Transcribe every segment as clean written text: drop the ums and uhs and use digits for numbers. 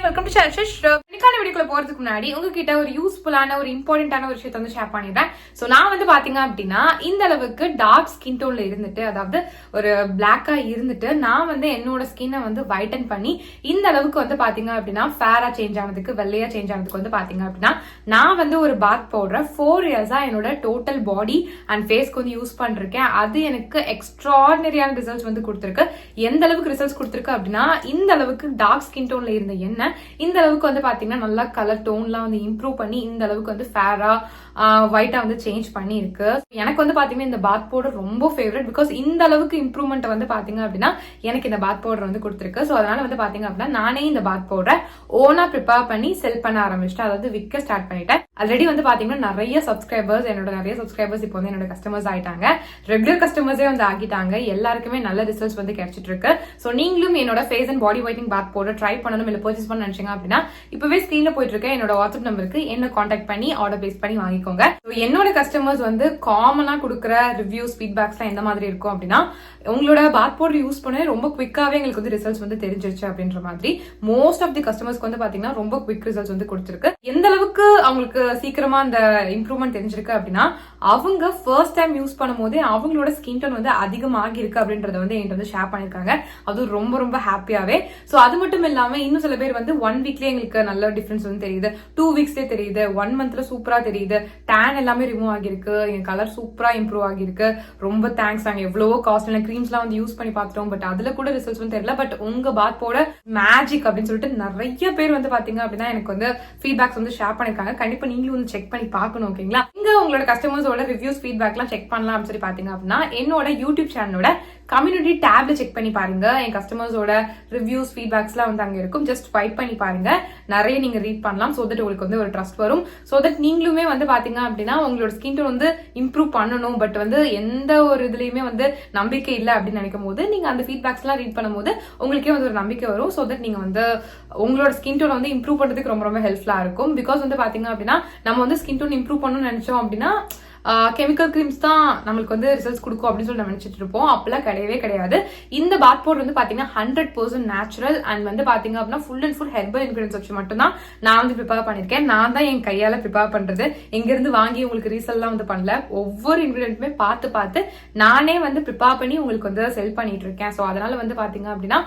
Welcome to ஷஷ். இன்னைக்கான வீடியோக்குள்ள போறதுக்கு முன்னாடி உங்ககிட்ட ஒரு யூஸ்ஃபுல்லான ஒரு இம்பார்ட்டன்டான ஒரு விஷயத்தை வந்து ஷேர் பண்ணிடுறேன். சோ நான் வந்து பாத்தீங்க அப்படின்னா இந்த அளவுக்கு டார்க் ஸ்கின் டோன்ல இருந்துட்டு, அதாவது ஒரு பிளாக்கா இருந்துட்டு நான் வந்து என்னோட ஸ்கின்னை வந்து வைட்டன் பண்ணி இந்த அளவுக்கு வந்து பாத்தீங்க அப்படின்னா ஃபேரா சேஞ்ச் ஆனதுக்கு, வெள்ளையா சேஞ்ச் ஆனதுக்கு வந்து பாத்தீங்க அப்படின்னா நான் வந்து ஒரு பாத் பவுடர் 4 இயர்ஸா என்னோட டோட்டல் பாடி அண்ட் ஃபேஸ்க்கு வந்து யூஸ் பண்ணிருக்கேன். அது எனக்கு எக்ஸ்ட்ராடினரியான ரிசல்ட்ஸ் வந்து கொடுத்துருக்கு. எந்த அளவுக்கு ரிசல்ட்ஸ் கொடுத்துருக்கு அப்படின்னா, இந்த அளவுக்கு டார்க் ஸ்கின் டோன்ல இருந்த என்ன இந்த அளவுக்கு வந்து பாத்தீங்கன்னா நல்லா கலர் டோன்லாம் வந்து இம்ப்ரூவ் பண்ணி இந்த அளவுக்கு வந்து ஃபேரா ஒயிட்டா வந்து சேஞ்ச் பண்ணி இருக்கு. எனக்கு வந்து பாத்தீங்கன்னா இந்த பாத் பவுடர் ரொம்ப ஃபேவரட். பிகாஸ் இந்த அளவுக்கு இம்ப்ரூவ்மெண்ட் வந்து பாத்தீங்க அப்படின்னா எனக்கு இந்த பாத் பவுடர் வந்து கொடுத்துருக்கு. ஸோ அதனால வந்து பாத்தீங்க அப்படின்னா நானே இந்த பாத் பவுடரை ஓனா ப்ரிப்பேர் பண்ணி செல் பண்ண ஆரம்பிச்சிட்டேன். அதாவது விற்க ஸ்டார்ட் பண்ணிட்டேன். ஆல்ரெடி வந்து பாத்தீங்கன்னா நிறைய சப்ஸ்கிரைபர்ஸ் இப்போ வந்து என்னோட கஸ்டமர்ஸ் ஆயிட்டாங்க. ரெகுலர் கஸ்டமர்ஸே வந்து ஆகிட்டாங்க. எல்லாருக்குமே நல்ல ரிசல்ட்ஸ் வந்து கிடைச்சிட்டு இருக்கு. ஸோ நீங்களும் என்னோட face and body whitening bath powder try பண்ணணும், இல்ல பர்ச்சேஸ் பண்ண நினைச்சீங்க அப்படின்னா இப்பவே ஸ்கிரீன்ல போயிட்டு இருக்க என்னோட வாட்ஸ்அப் நம்பருக்கு என்ன கான்டாக்ட் பண்ணி ஆர்டர் பிளேஸ் பண்ணி வாங்கிக்கோங்க. என்னோட கஸ்டமர்ஸ் வந்து காமனா கொடுக்குற ரிவ்யூஸ் ஃபீட்பேக்ஸ்லாம் எந்த மாதிரி இருக்கும் அப்படின்னா, உங்களோட பாத் பவுடர் யூஸ் பண்ண ரொம்ப குவிக்காவே எங்களுக்கு வந்து ரிசல்ட்ஸ் வந்து தெரிஞ்சிருச்சு அப்படின்ற மாதிரி. மோஸ்ட் ஆஃப் தி கஸ்டமர்ஸ்க்கு வந்து பாத்தீங்கன்னா ரொம்ப குவிக் ரிசல்ட்ஸ் வந்து கொடுத்துருக்கு. எந்த அளவுக்கு அவங்களுக்கு சீக்கிரமா அந்த இம்ப்ரூவ்மெண்ட் தெரிஞ்சிருக்கு அப்படின்னா, அவங்க ஃபர்ஸ்ட் டைம் யூஸ் பண்ணும் போதே அவங்களோட ஸ்கின் டோன் வந்து அதிகமாகி இருக்கு அப்படின்றத வந்து என்கிட்ட வந்து ஷேர் பண்ணிருக்காங்க. அது ரொம்ப ரொம்ப ஹாப்பியாவே. சோ அது மட்டும் இல்லாம இன்னும் சில பேர் வந்து 1 வீக்லயே எங்களுக்கு நல்ல டிஃபரன்ஸ் வந்து தெரியுது, 2 வீக்ஸ்லயே தெரியுது, 1 மந்த்ல சூப்பரா தெரியுது, டேன் எல்லாமே ரிமூவ் ஆகிருக்கு, என் கலர் சூப்பரா இம்ப்ரூவ் ஆகிருக்கு, ரொம்ப தேங்க்ஸ். நாங்க எவ்வளவோ காஸ்ட்லியான கிரீம்ஸ் எல்லாம் வந்து யூஸ் பண்ணி பார்த்துட்டோம், பட் அதுல கூட ரிசல்ட்ஸ் வந்து தெரியல. பட் உங்க பாத் பவுடர் மேஜிக் அப்படின்னு சொல்லிட்டு நிறைய பேர் வந்து பாத்தீங்க அப்படின்னா எனக்கு வந்து ஃபீட்பேக்ஸ் வந்து ஷேர் பண்ணிருக்காங்க. கண்டிப்பா நீங்களும் வந்து செக் பண்ணி பார்க்கணும். ஓகேங்களா? இங்க உங்களோட கஸ்டமர்ஸோட ரிவ்யூஸ் ஃபீட்பேக் எல்லாம் செக் பண்ணலாம் அப்படின்னு சொல்லி பாத்தீங்க அப்படின்னா என்னோட யூடியூப் சேனலோட கம்யூனிட்டி டேப்ல செக் பண்ணி பாருங்க. என் கஸ்டமர்ஸோட ரிவ்யூஸ் ஃபீட்பேக்ஸ் எல்லாம் வந்து அங்க இருக்கும். ஜஸ்ட் ஸ்வைப் பண்ணி பாருங்க, நிறைய நீங்க ரீட் பண்ணலாம். சோ தட் உங்களுக்கு வந்து ஒரு ட்ரஸ்ட் வரும். சோ தட் நீங்களுமே வந்து பாத்தீங்க அப்படின்னா உங்களோட ஸ்கின் டோன் வந்து இம்ப்ரூவ் பண்ணணும், பட் வந்து எந்த ஒரு இதுலயுமே வந்து நம்பிக்கை இல்லை அப்படின்னு நினைக்கும் போது நீங்க அந்த ஃபீட்பேக்ஸ் எல்லாம் ரீட் பண்ணும்போது உங்களுக்கே வந்து ஒரு நம்பிக்கை வரும். சோ தட் நீங்க வந்து உங்களோட ஸ்கின் டோன் வந்து இம்ப்ரூவ் பண்றதுக்கு ரொம்ப ரொம்ப ஹெல்ப்ஃபுல்லா இருக்கும். பிகாஸ் வந்து பாத்தீங்க அப்படின்னா நம்ம வந்து ஸ்கின் டோன் இம்ப்ரூவ் பண்ணணும்னு நினைச்சோம் அப்படின்னா கெமிக்கல் கிரீம்ஸ் தான் நம்மளுக்கு வந்து ரிசல்ட்ஸ் கொடுக்கும் அப்படின்னு சொல்லி நம்ம நினைச்சிட்டு இருப்போம். அப்பெல்லாம் கிடையவே கிடையாது. இந்த பாத் பவுடர் வந்து பாத்தீங்கன்னா 100% நேச்சுரல் அண்ட் வந்து பாத்தீங்க அப்படின்னா full and full herbal ingredients வச்சு மட்டும் தான் நான் வந்து ப்ரிப்பேர் பண்ணிருக்கேன். நான் தான் என் கையால ப்ரிப்பேர் பண்றது. எங்க இருந்து வாங்கி உங்களுக்கு ரீசெல்லாம் வந்து பண்ணல. ஒவ்வொரு இன்கிரியன்ட்டுமே பார்த்து நானே வந்து ப்ரிப்பேர் பண்ணி உங்களுக்கு வந்து செல் பண்ணிட்டு இருக்கேன். ஸோ அதனால வந்து பாத்தீங்க அப்படின்னா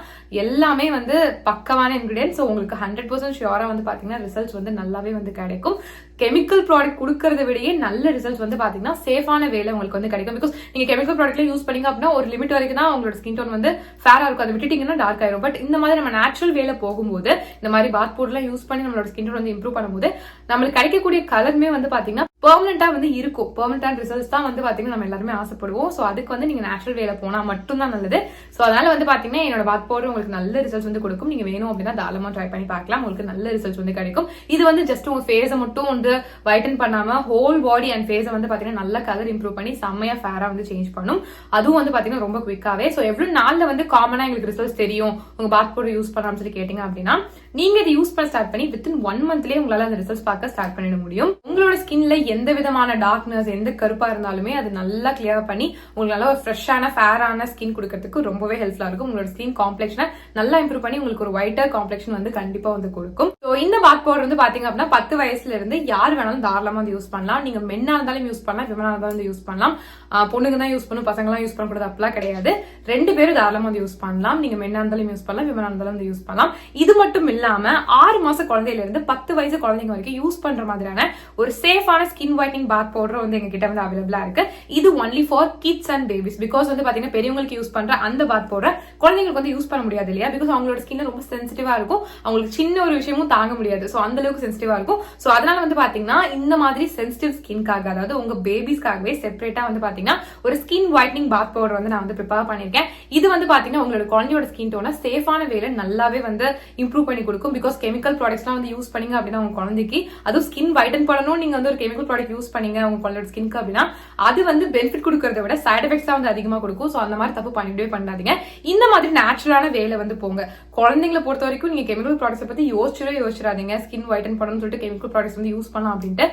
எல்லாமே வந்து பக்கமான இன்கிரியன்ஸ். உங்களுக்கு 100% ஷியோரா வந்து பாத்தீங்கன்னா ரிசல்ட்ஸ் வந்து நல்லாவே வந்து கிடைக்கும். கெமிக்கல் ப்ராடக்ட் கொடுக்கறத விடையே நல்ல ரிசல்ட்ஸ் வந்து பாத்தீங்கன்னா சேஃபான வேலை உங்களுக்கு வந்து கிடைக்கும். பிகாஸ் நீங்க கெமிக்கல் ப்ராடக்ட்ல யூஸ் பண்ணீங்க அப்படின்னா ஒரு லிமிட் வரைக்கும் தான் உங்களோட ஸ்கின் டோன் வந்து ஃபேரா இருக்கும், அதை விட்டுட்டீங்கன்னா டார்க் ஆயிரும். பட் இந்த மாதிரி நம்ம நேச்சுரல் வேலை போகும்போது, இந்த மாதிரி பாத் பவுடர்லாம் யூஸ் பண்ணி நம்மளோட ஸ்கின் டோன் வந்து இம்ப்ரூவ் பண்ணும்போது நம்மளுக்கு கிடைக்கக்கூடிய கலருமே வந்து பாத்தீங்கன்னா பெர்மனண்டா வந்து இருக்கும். பெர்மனன்டான ரிசல்ட்ஸ் தான் வந்து பாத்தீங்கன்னா நம்ம எல்லாருமே ஆசைப்படுவோம். சோ அதுக்கு வந்து நீங்க நேச்சுரல் வேலை போனா மட்டும் தான் நல்லது. சோ அதனால வந்து பாத்தீங்கன்னா என்னோட பாத் பவுடர் உங்களுக்கு நல்ல ரிசல்ட்ஸ் வந்து கொடுக்கும். நீங்க வேணும் அப்படின்னா தாராளமா ட்ரை பண்ணி பார்க்கலாம். உங்களுக்கு நல்ல ரிசல்ட்ஸ் வந்து கிடைக்கும். இது வந்து ஜஸ்ட் உங்க ஃபேஸை மட்டும் வந்து வைட்டன் பண்ணாம ஹோல் பாடி அண்ட் ஃபேஸை வந்து பாத்தீங்கன்னா நல்ல கலர் இம்ப்ரூவ் பண்ணி செம்மையா ஃபேரா வந்து சேஞ்ச் பண்ணும். அதுவும் வந்து பாத்தீங்கன்னா ரொம்ப குவிக்காவே. சோ எவ்வளவு நாள்ல வந்து காமனா எங்களுக்கு ரிசல்ட்ஸ் தெரியும் உங்க பாத் பவுடர் யூஸ் பண்ணலாம்னு சொல்லி கேட்டீங்க அப்படின்னா, நீங்க இதை யூஸ் பண்ண ஸ்டார்ட் பண்ணி வித்தின் 1 மந்த்லயே உங்களால அந்த ரிசல்ட்ஸ் பார்க்க ஸ்டார்ட் பண்ணிட முடியும். உங்களோட ஸ்கின்ல எந்த விதமான டார்க்னஸ், எந்த கருப்பா இருந்தாலுமே அது நல்லா கிளியர் பண்ணி உங்களுக்கு நல்ல ஒரு ஃப்ரெஷ்ஷான ஃபேரான ஸ்கின் கொடுக்கறதுக்கு ரொம்பவே ஹெல்ப்ஃபுல்லா இருக்கும். உங்களோட ஸ்கின் காம்ப்ளெக்ஷனை நல்லா இம்ப்ரூவ் பண்ணி உங்களுக்கு ஒரு ஒயிட்டர் காம்ப்ளெக்ஷன் வந்து கண்டிப்பா வந்து கொடுக்கும். ஸோ இந்த பாத் பவுடர் வந்து பாத்தீங்க அப்படின்னா 10 வயசுல இருந்து யார் வேணாலும் தாராளமா வந்து யூஸ் பண்ணலாம். நீங்க மென்னா இருந்தாலும் யூஸ் பண்ணலாம், விமனா இருந்தாலும் வந்து யூஸ் பண்ணலாம். பொண்ணுங்க தான் யூஸ் பண்ணும், பசங்க எல்லாம் யூஸ் பண்ணக்கூடாது அப்படிலாம் கிடையாது. 2 பேரும் தாராளமா வந்து யூஸ் பண்ணலாம். நீங்க மென்னா இருந்தாலும் யூஸ் பண்ணலாம், விமனா இருந்தாலும் வந்து யூஸ் பண்ணலாம். இது மட்டும் இல்லாம 6 மாச குழந்தையில இருந்து 10 வயசு குழந்தைங்க வரைக்கும் யூஸ் பண்ற மாதிரியான ஒரு சேஃபான ஸ்கின் ஒயிட்னிங் பாத் பவுடர் வந்து எங்க கிட்ட வந்து அவைலபிளா இருக்கு. இது only for kids and babies. Because வந்து பாத்தீங்கன்னா பெரியவங்களுக்கு யூஸ் பண்ற அந்த பாத் பவுடர் குழந்தைங்களுக்கு வந்து யூஸ் பண்ண முடியாது இல்லையா? பிகாஸ் அவங்களோட ஸ்கின் ரொம்ப சென்சிட்டிவா இருக்கும். அவங்களுக்கு சின்ன ஒரு விஷயமும் தாங்க முடியாது. சோ அந்த அளவுக்கு சென்சிட்டிவா இருக்கும். சோ அதனால வந்து பாத்தீங்கன்னா இந்த மாதிரி சென்சிட்டிவ் ஸ்கின்காக, அதாவது உங்க பேபிஸ்க்காகவே செப்பரேட்டா வந்து பாத்தீங்கன்னா ஒரு ஸ்கின் ஒயிட்னிங் பாத் பவுடர் வந்து நான் வந்து ப்ரிப்பேர் பண்ணிருக்கேன். இது வந்து பாத்தீங்கன்னா உங்களோட குழந்தையோட ஸ்கின் டோனை சேஃபான வேலை நல்லாவே வந்து இம்ப்ரூவ் பண்ணி கொடுக்கும். பிகாஸ் கெமிக்கல் ப்ராடக்ட்ஸ்லாம் வந்து யூஸ் பண்ணீங்க அப்படின்னா உங்க குழந்தைக்கு, அதுவும் ஸ்கின் வைட்டன் பண்ணணும் நீங்க வந்து ஒரு கெமிக்கல் ப்ராடக்ட் யூஸ் பண்ணீங்க உங்க குழந்தையோட ஸ்கின்க்கு அப்படின்னா அது வந்து பெனிஃபிட் கொடுக்கறத விட சைட் எஃபெக்ட்ஸ் தான் வந்து அதிகமா கொடுக்கும். சோ அந்த மாதிரி தப்பு பண்ணிடவே பண்ணாதீங்க. இந்த மாதிரி நேச்சுரலான வேலை வந்து போங்க. குழந்தைங்களை பொறுத்த வரைக்கும் நீங்க கெமிக்கல் ப்ராடக்ட்ஸ் பத்தி யோசிச்சிடாதீங்க. ஸ்கின் ஒயிட்டன் பண்ணணும்னு சொல்லிட்டு கெமிக்கல் ப்ராடக்ட்ஸ் வந்து யூஸ் பண்ணலாம் அப்படின்ட்டு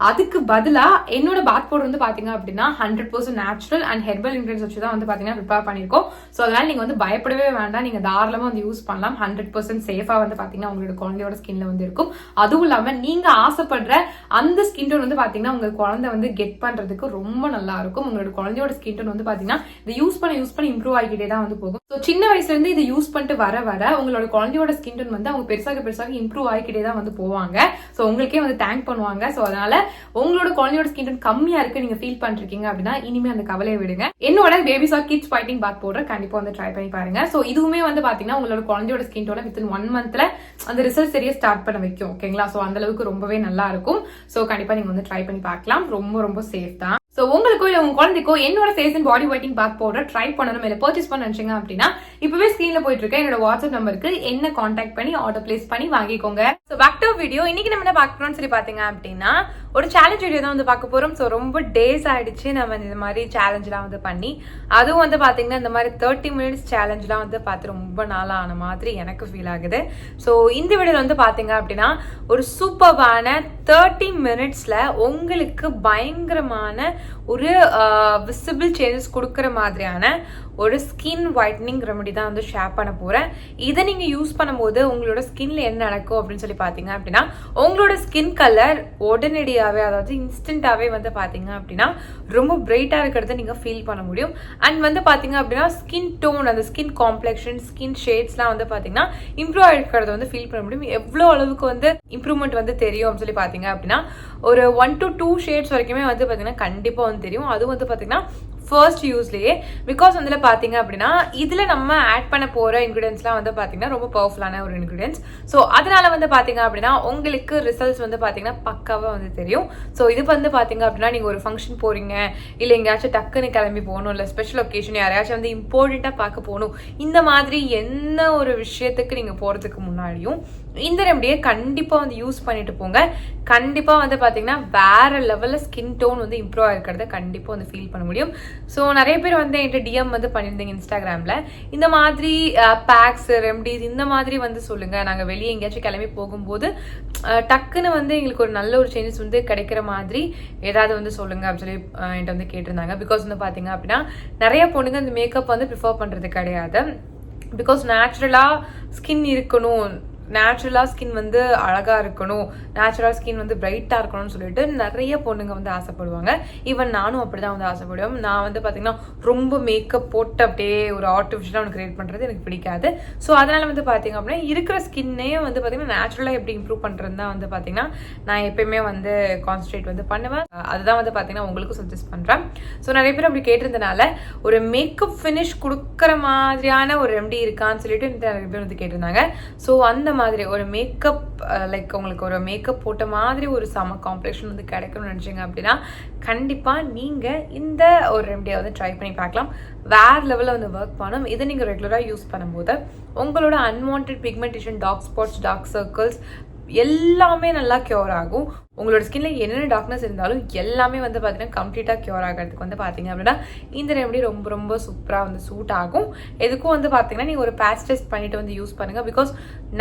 அதுக்கு பதிலா என்னோட பாத் பவுடர் வந்து பாத்தீங்க அப்படின்னா 100% நேச்சுரல் அண்ட் ஹெர்பல் இன்கிரியன்ஸ் வச்சு தான் வந்து பாத்தீங்கன்னா ப்ரிப்பேர் பண்ணிருக்கோம். சோ அதனால நீங்க வந்து பயப்படவே வேண்டாம், நீங்க தாராளமா வந்து யூஸ் பண்ணலாம். 100% சேஃபா வந்து பாத்தீங்கன்னா உங்களோட குழந்தையோட ஸ்கின்ல வந்து இருக்கும். அதுவும் இல்லாம நீங்க ஆசைப்படுற அந்த ஸ்கின் டோன் வந்து பாத்தீங்கன்னா உங்க குழந்தை வந்து கெட் பண்றதுக்கு ரொம்ப நல்லா இருக்கும். உங்களோட குழந்தையோட ஸ்கின் டோன் வந்து பாத்தீங்கன்னா இதை யூஸ் பண்ண இம்ப்ரூவ் ஆகிக்கிட்டே தான் வந்து போகும். ஸோ சின்ன வயசுல இருந்து இதை யூஸ் பண்ணிட்டு வர உங்களோட குழந்தையோட ஸ்கின் டோன் வந்து அவங்க பெருசாக இம்ப்ரூவ் ஆகிக்கிட்டே தான் வந்து போவாங்க. ஸோ உங்களுக்கே வந்து தேங்க் பண்ணுவாங்க. ஸோ அதனால உங்களோட குழந்தையோட ஸ்கின் டோன் கம்மியா இருக்கு நீங்க ஃபீல் பண்ணிருக்கீங்க அப்படின்னா இனிமே அந்த கவலையை விடுங்க. என்னோட babies or kids fighting bath powder கண்டிப்பா வந்து ட்ரை பண்ணி பாருங்க. ஸோ இதுவுமே வந்து பாத்தீங்கன்னா உங்களோட குழந்தையோட ஸ்கின் டோனை வித்தின் 1 மந்த்ல அந்த ரிசல்ட் சரியா ஸ்டார்ட் பண்ண வைக்கும். ஓகேங்களா? ஸோ அந்த அளவுக்கு ரொம்பவே நல்லா இருக்கும். ஸோ கண்டிப்பா நீங்க வந்து ட்ரை பண்ணி பார்க்கலாம். ரொம்ப ரொம்ப சேஃப் தான். சோ உங்களுக்கோ இல்ல உங்க குழந்தைக்கோ என்னோட face and body whitening bath powder try பண்ணணும் இல்ல பர்ச்சேஸ் பண்ண நினைச்சீங்க அப்படின்னா இப்பவே ஸ்கிரீன்ல போயிட்டு இருக்க என்னோட வாட்ஸ்அப் நம்பருக்கு என்ன கான்டாக்ட் பண்ணி ஆர்டர் பிளேஸ் பண்ணி வாங்கிக்கோங்க. So back to video. இன்னைக்கு நம்ம என்ன பார்க்க போறோம்னு சொல்லி பாத்தீங்க அப்படின்னா ஒரு சேலஞ்ச் வீடியோ தான் வந்து பார்க்க போறோம். சோ ரொம்ப டேஸ் ஆயிடுச்சு நம்ம இந்த மாதிரி சேலஞ்ச்லாம் வந்து பண்ணி, அதுவும் வந்து பாத்தீங்கன்னா இந்த மாதிரி 30 மினிட்ஸ் சேலஞ்ச்லாம் வந்து பார்த்து ரொம்ப நாளா ஆன மாதிரி எனக்கு ஃபீல் ஆகுது. சோ இந்த வீடியோல வந்து பாத்தீங்க அப்படின்னா ஒரு சூப்பர்பான 30 மினிட்ஸ்ல உங்களுக்கு பயங்கரமான ஒரு விசிபிள் சேஞ்சஸ் கொடுக்குற மாதிரியான ஒரு ஸ்கின் ஒயிட்னிங் ரெமெடி தான் வந்து ஷேர் பண்ண போறேன். இதை நீங்க யூஸ் பண்ணும்போது உங்களோட ஸ்கின்ல என்ன நடக்கும் அப்படின்னு சொல்லி பாத்தீங்க அப்படின்னா உங்களோட ஸ்கின் கலர் உடனடியாவே, அதாவது இன்ஸ்டன்டாவே வந்து பாத்தீங்க அப்படின்னா ரொம்ப பிரைட்டா இருக்கிறத நீங்க ஃபீல் பண்ண முடியும். அண்ட் வந்து பாத்தீங்க அப்படின்னா ஸ்கின் டோன், அந்த ஸ்கின் காம்ப்ளெக்ஷன், ஸ்கின் ஷேட்ஸ்லாம் வந்து பாத்தீங்கன்னா இம்ப்ரூவ் ஆகிருக்கிறத வந்து ஃபீல் பண்ண முடியும். எவ்வளவு அளவுக்கு வந்து இம்ப்ரூவ்மெண்ட் வந்து தெரியும் அப்படின்னு சொல்லி பாத்தீங்க அப்படின்னா ஒரு 1 to 2 ஷேட்ஸ் வரைக்குமே வந்து பாத்தீங்கன்னா கண்டிப்பா வந்து தெரியும். அது வந்து பாத்தீங்கன்னா ஃபர்ஸ்ட் யூஸ்லயே. பிகாஸ் வந்து பாத்தீங்க அப்படின்னா இதுல நம்ம ஆட் பண்ண போற இன்கிரிடியன்ஸ்லாம் வந்து பாத்தீங்கன்னா ரொம்ப பவர்ஃபுல்லான ஒரு இன்கிரிடியன்ஸ். ஸோ அதனால வந்து பாத்தீங்க அப்படின்னா உங்களுக்கு ரிசல்ட்ஸ் வந்து பாத்தீங்கன்னா பக்காவா வந்து தெரியும். ஸோ இது வந்து பாத்தீங்க அப்படின்னா நீங்க ஒரு ஃபங்க்ஷன் போறீங்க, இல்ல எங்கேயாச்சும் டக்குன்னு கிளம்பி போகணும், இல்ல ஸ்பெஷல் ஒகேஷன் யாரையாச்சும் வந்து இம்பார்ட்டண்டா பார்க்க போகணும், இந்த மாதிரி என்ன ஒரு விஷயத்துக்கு நீங்க போறதுக்கு முன்னாடியும் இந்த ரெமடியை கண்டிப்பா வந்து யூஸ் பண்ணிட்டு போங்க. கண்டிப்பா வந்து பாத்தீங்கன்னா வேற லெவல்ல ஸ்கின் டோன் வந்து இம்ப்ரூவ் ஆகிருக்கிறத கண்டிப்பா வந்து ஃபீல் பண்ண முடியும். ஸோ நிறைய பேர் வந்து என்கிட்ட டிஎம் வந்து பண்ணியிருந்தீங்க இன்ஸ்டாகிராம்ல, இந்த மாதிரி பேக்ஸ் ரெமடிஸ் இந்த மாதிரி வந்து சொல்லுங்க, நாங்க வெளியே எங்கேயாச்சும் கிளம்பி போகும்போது டக்குன்னு வந்து எங்களுக்கு ஒரு நல்ல ஒரு சேஞ்சஸ் வந்து கிடைக்கிற மாதிரி ஏதாவது வந்து சொல்லுங்க அப்படின்னு சொல்லி என்கிட்ட வந்து கேட்டிருந்தாங்க. பிகாஸ் வந்து பாத்தீங்க அப்படின்னா நிறைய பொண்ணுங்க இந்த மேக்கப் வந்து ப்ரிஃபர் பண்றது கிடையாது. பிகாஸ் நேச்சுரலா ஸ்கின் இருக்கணும், நேச்சுரலா ஸ்கின் வந்து அழகா இருக்கணும், நேச்சுரலா ஸ்கின் வந்து பிரைட்டா இருக்கணும்னு சொல்லிட்டு நிறைய பொண்ணுங்க வந்து ஆசைப்படுவாங்க. ஈவன் நானும் அப்படிதான் வந்து ஆசைப்படுவேன். நான் வந்து பாத்தீங்கன்னா ரொம்ப மேக்கப் போட்டு அப்படியே ஒரு ஆர்டிஃபிஷியலா ஒன்று கிரியேட் பண்றது எனக்கு பிடிக்காது. ஸோ அதனால வந்து பாத்தீங்க அப்படின்னா இருக்கிற ஸ்கின்னையும் வந்து பாத்தீங்கன்னா நேச்சுரலா எப்படி இம்ப்ரூவ் பண்றது தான் வந்து பாத்தீங்கன்னா நான் எப்பயுமே வந்து கான்சன்ட்ரேட் வந்து பண்ணுவேன். அதுதான் வந்து பாத்தீங்கன்னா உங்களுக்கு சஜஸ்ட் பண்றேன். ஸோ நிறைய பேர் அப்படி கேட்டிருந்தனால ஒரு மேக்கப் ஃபினிஷ் கொடுக்குற மாதிரியான ஒரு ரெமடி இருக்கான்னு சொல்லிட்டு நிறைய பேர் வந்து கேட்டிருந்தாங்க. ஸோ அந்த மாதிரி ஒரு மேக்கப் லைக் உங்களுக்கு ஒரு மேக்கப் போட்ட மாதிரி ஒரு சம காம்ப்ளெக்ஷன் வந்து கிடைக்கணும்னு நினைச்சீங்க அப்படின்னா கண்டிப்பா நீங்க இந்த ஒரு ரெமடியை வந்து ட்ரை பண்ணி பார்க்கலாம். வேற லெவலில் வந்து ஒர்க் பண்ணும். இதை நீங்க ரெகுலரா யூஸ் பண்ணும்போது உங்களோட unwanted pigmentation, dark spots, dark circles எல்லாமே நல்லா கியூர் ஆகும். உங்களோட ஸ்கின்ல என்னென்ன டார்க்னஸ் இருந்தாலும் எல்லாமே வந்து பாத்தீங்கன்னா கம்ப்ளீட்டா கியூர் ஆகிறதுக்கு வந்து பாத்தீங்க அப்படின்னா இந்த ரெமடி ரொம்ப ரொம்ப சூப்பரா வந்து சூட் ஆகும். எதுக்கும் வந்து பாத்தீங்கன்னா நீங்க ஒரு பேட்ச் டெஸ்ட் பண்ணிட்டு வந்து யூஸ் பண்ணுங்க. பிகாஸ்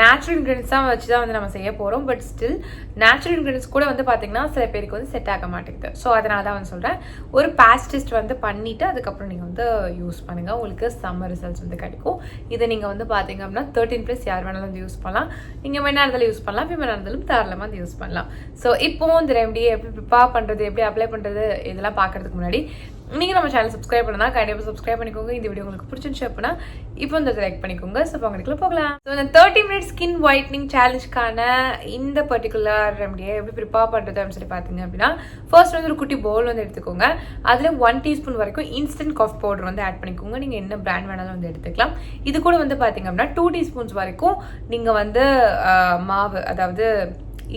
நேச்சுரல் இன்கிரிடியன்ஸ் தான் வச்சுதான் வந்து நம்ம செய்ய போறோம். பட் ஸ்டில் நேச்சுரல் இன்கிரிடியன்ஸ் கூட வந்து பாத்தீங்கன்னா சில பேருக்கு வந்து செட் ஆக மாட்டேங்குது. ஸோ அதனால தான் வந்து சொல்றேன், ஒரு பேட்ச் டெஸ்ட் வந்து பண்ணிட்டு அதுக்கப்புறம் நீங்க வந்து யூஸ் பண்ணுங்க, உங்களுக்கு செம்ம ரிசல்ட்ஸ் வந்து கிடைக்கும். இதை நீங்க வந்து பாத்தீங்க அப்படின்னா 13+ யார் வேணாலும் வந்து யூஸ் பண்ணலாம். நீங்க வேணா இருந்தாலும் யூஸ் பண்ணலாம், ஃபீமேல் இருந்தாலும் தாராளமா வந்து யூஸ் பண்ணலாம். ஸோ இப்போ இந்த ரெமடியை எப்படி ப்ரிப்பேர் பண்றது, எப்படி அப்ளை பண்றது, இதெல்லாம் பாக்குறதுக்கு முன்னாடி நீங்க நம்ம சேனல் சப்ஸ்கிரைப் பண்ணா கண்டிப்பா சப்ஸ்கிரைப் பண்ணிக்கோங்க. இந்த வீடியோ உங்களுக்கு பிடிச்சிருந்துச்சு அப்படின்னா இப்போ இந்த லைக் பண்ணிக்கோங்க. ஸோ பங்கடிக்கல போகலாம். ஸோ இந்த 30 மினிட்ஸ் ஸ்கின் ஒயிட்னிங் சேலஞ்சுக்கான இந்த பர்டிகுலர் ரெமடியை எப்படி ப்ரிப்பேர் பண்றது அப்படின்னு சொல்லி பாத்தீங்க அப்படின்னா ஃபர்ஸ்ட் வந்து ஒரு குட்டி பவுல் வந்து எடுத்துக்கோங்க. அதுல 1 டீஸ்பூன் வரைக்கும் இன்ஸ்டன்ட் காஃபி பவுடர் வந்து ஆட் பண்ணிக்கோங்க. நீங்க என்ன பிராண்ட் வேணாலும் வந்து எடுத்துக்கலாம். இது கூட வந்து பாத்தீங்க அப்படின்னா 2 டீஸ்பூன்ஸ் வரைக்கும் நீங்க வந்து மாவு, அதாவது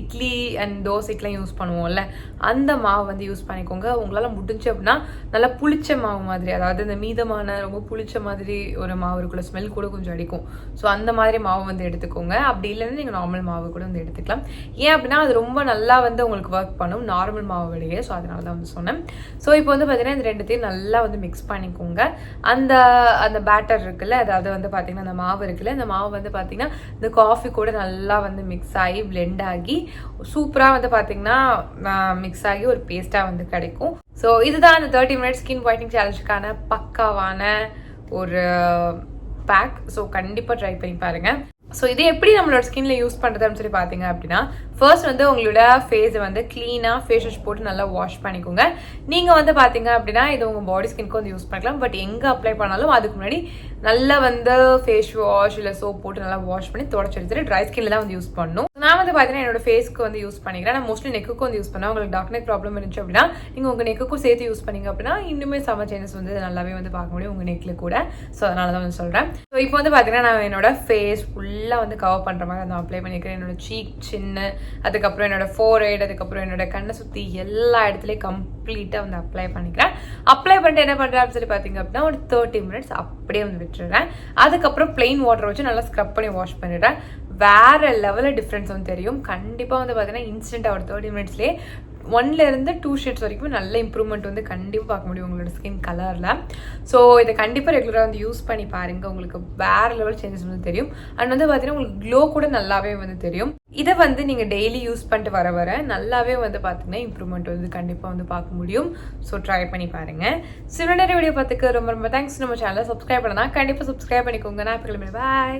இட்லி அண்ட் தோசைக்கெலாம் யூஸ் பண்ணுவோம்ல அந்த மாவு வந்து யூஸ் பண்ணிக்கோங்க. உங்களால் முடிஞ்சு அப்படின்னா நல்லா புளிச்ச மாவு மாதிரி, அதாவது இந்த மீதமான ரொம்ப புளிச்ச மாதிரி ஒரு மாவு இருக்குள்ள ஸ்மெல் கூட கொஞ்சம் அடிக்கும். ஸோ அந்த மாதிரி மாவு வந்து எடுத்துக்கோங்க. அப்படி இல்லைன்னா நீங்கள் நார்மல் மாவு கூட வந்து எடுத்துக்கலாம். ஏன் அப்படின்னா அது ரொம்ப நல்லா வந்து உங்களுக்கு ஒர்க் பண்ணும் நார்மல் மாவு விடையே. ஸோ அதனால தான் வந்து சொன்னேன். ஸோ இப்போ வந்து பார்த்தீங்கன்னா இந்த ரெண்டுத்தையும் நல்லா வந்து மிக்ஸ் பண்ணிக்கோங்க. அந்த அந்த பேட்டர் இருக்குல்ல, அதாவது வந்து பார்த்தீங்கன்னா அந்த மாவு இருக்குல்ல, இந்த மாவு வந்து பார்த்தீங்கன்னா இந்த காஃபி கூட நல்லா வந்து மிக்ஸ் ஆகி பிளெண்ட் ஆகி சூப்பராக வந்து பார்த்தீங்கன்னா மிக்ஸ் ஆகி ஒரு பேஸ்ட்டாக வந்து கிடைக்கும். ஸோ இதுதான் அந்த 30 மினிட்ஸ் ஸ்கின் ஒயிட்னிங் சேலஞ்சுக்கான பக்காவான ஒரு பேக். ஸோ கண்டிப்பாக ட்ரை பண்ணி பாருங்கள். ஸோ இது எப்படி நம்மளோட ஸ்கின்ல யூஸ் பண்ணுறது அப்படின்னு சொல்லி பார்த்தீங்க அப்படின்னா, ஃபர்ஸ்ட் வந்து உங்களோட ஃபேஸை வந்து க்ளீனாக ஃபேஸ் வாஷ் போட்டு நல்லா வாஷ் பண்ணிக்கோங்க. நீங்கள் வந்து பார்த்தீங்க அப்படின்னா இது உங்கள் பாடி ஸ்கின்க்கு வந்து யூஸ் பண்ணிக்கலாம். பட் எங்கே அப்ளை பண்ணாலும் அதுக்கு முன்னாடி நல்லா வந்து ஃபேஸ் வாஷ் இல்லை சோப் போட்டு நல்லா வாஷ் பண்ணி தொடச்சி எடுத்துட்டு ட்ரை ஸ்கின்ல தான் வந்து யூஸ் பண்ணணும். நான் வந்து பார்த்தீங்கன்னா என்னோட ஃபேஸ்க்கு வந்து யூஸ் பண்ணிக்கிறேன். நான் மோஸ்ட்லி நெக்குக்கும் வந்து யூஸ் பண்ணேன். உங்களுக்கு டார்க் நெக் ப்ராப்ளம் இருந்துச்சு அப்படின்னா நீங்கள் உங்கள் நெக்குக்கும் சேர்த்து யூஸ் பண்ணீங்க அப்படின்னா இன்னுமே சம சேஞ்சஸ் வந்து நல்லாவே வந்து பார்க்க முடியும் உங்கள் நெக்கில் கூட. ஸோ அதனால தான் வந்து சொல்கிறேன். ஸோ இப்போ வந்து பார்த்தீங்கன்னா நான் என்னோட ஃபேஸ் ஃபுல்லாக வந்து கவர் பண்ணுற மாதிரி வந்து அப்ளை பண்ணிக்கிறேன். என்னோட சீக், சின்ன, அதுக்கப்புறம் என்னோட ஃபோர்ஹெட், அதுக்கப்புறம் என்னோட கண்ணை சுற்றி எல்லா இடத்துலையும் கம்ப்ளீட்டாக வந்து அப்ளை பண்ணிக்கிறேன். அப்ளை பண்ணிட்டு என்ன பண்ணுறேன் அப்படின்னு சொல்லி பார்த்தீங்க அப்படின்னா ஒரு 30 மினிட்ஸ் அப்படியே வந்து விட்டுறேன். அதுக்கப்புறம் பிளெயின் வாட்டர் வச்சு நல்லா ஸ்க்ரப் பண்ணி வாஷ் பண்ணிடுறேன். வேற லெவலில் டிஃப்ரென்ஸ் வந்து தெரியும். கண்டிப்பாக வந்து பார்த்தீங்கன்னா இன்ஸ்டன்ட்டாக ஒரு 30 மினிட்ஸ்லேயே 1லேருந்து 2 ஷேட்ஸ் வரைக்கும் நல்ல இம்ப்ரூவ்மெண்ட் வந்து கண்டிப்பாக பார்க்க முடியும் உங்களோட ஸ்கின் கலரில். ஸோ இதை கண்டிப்பாக ரெகுலராக வந்து யூஸ் பண்ணி பாருங்கள். உங்களுக்கு வேறு லெவல் சேஞ்சஸ் வந்து தெரியும். அண்ட் வந்து பார்த்தீங்கன்னா உங்களுக்கு க்ளோ கூட நல்லாவே வந்து தெரியும். இதை வந்து நீங்கள் டெய்லி யூஸ் பண்ணிட்டு வர நல்லாவே வந்து பார்த்தீங்கன்னா இம்ப்ரூவ்மெண்ட் வந்து கண்டிப்பாக வந்து பார்க்க முடியும். ஸோ ட்ரை பண்ணி பாருங்கள். ஸோ நிறைய வீடியோ பார்த்துக்கு ரொம்ப ரொம்ப தேங்க்ஸ். நம்ம சேனலை சப்ஸ்கிரைப் பண்ணலாம், கண்டிப்பாக சப்ஸ்கிரைப் பண்ணிக்கோங்க. நான் இப்போ பாய்.